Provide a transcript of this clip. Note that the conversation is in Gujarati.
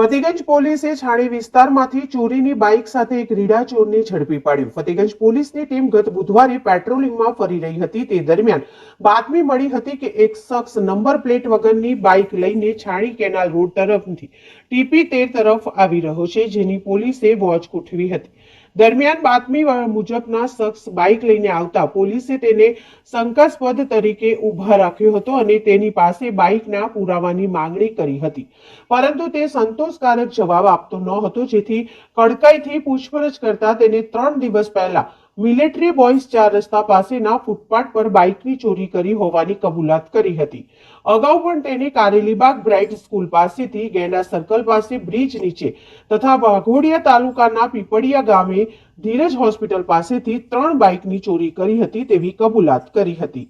ફતેગંજ પોલીસે છાણી વિસ્તારમાંથી ચોરીની બાઇક સાથે એક રીડા ચોરને ઝડપી પાડ્યો। ફતેગંજ પોલીસની ટીમ ગત બુધવારે પેટ્રોલિંગમાં ફરી રહી હતી તે દરમિયાન બાતમી મળી હતી કે એક શખ્સ નંબર પ્લેટ વગરની બાઇક લઈને છાણી કેનાલ રોડ તરફથી TP13 તરફ આવી રહ્યો છે, જેની પોલીસે વોચ ગોઠવી હતી। દરમિયાન બાતમી મુજબના શખ્સ બાઇક લઈને આવતા પોલીસે તેને શંકાસ્પદ તરીકે ઊભા રાખ્યો હતો અને તેની પાસે બાઇકના પુરાવાની માંગણી કરી હતી, પરંતુ તે સંતોષકારક જવાબ આપતો ન હતો, જેથી કડકાઈથી પૂછપરછ કરતા તેને 3 દિવસ પહેલા મિલિટરી બોયઝ 4 રસ્તા પાસેના ફૂટપાથ પર બાઇકની ચોરી કરી હોવાની કબૂલાત કરી હતી। અગાઉ પણ તેને કારેલીબાગ બ્રાઇટ સ્કૂલ પાસેથી, ગેંડા સર્કલ પાસે બ્રિજ નીચે તથા વાઘોડિયા તાલુકાના પીપળિયા ગામે ધીરજ હોસ્પિટલ પાસેથી 3 બાઇકની ચોરી કરી હતી તેવી કબૂલાત કરી હતી।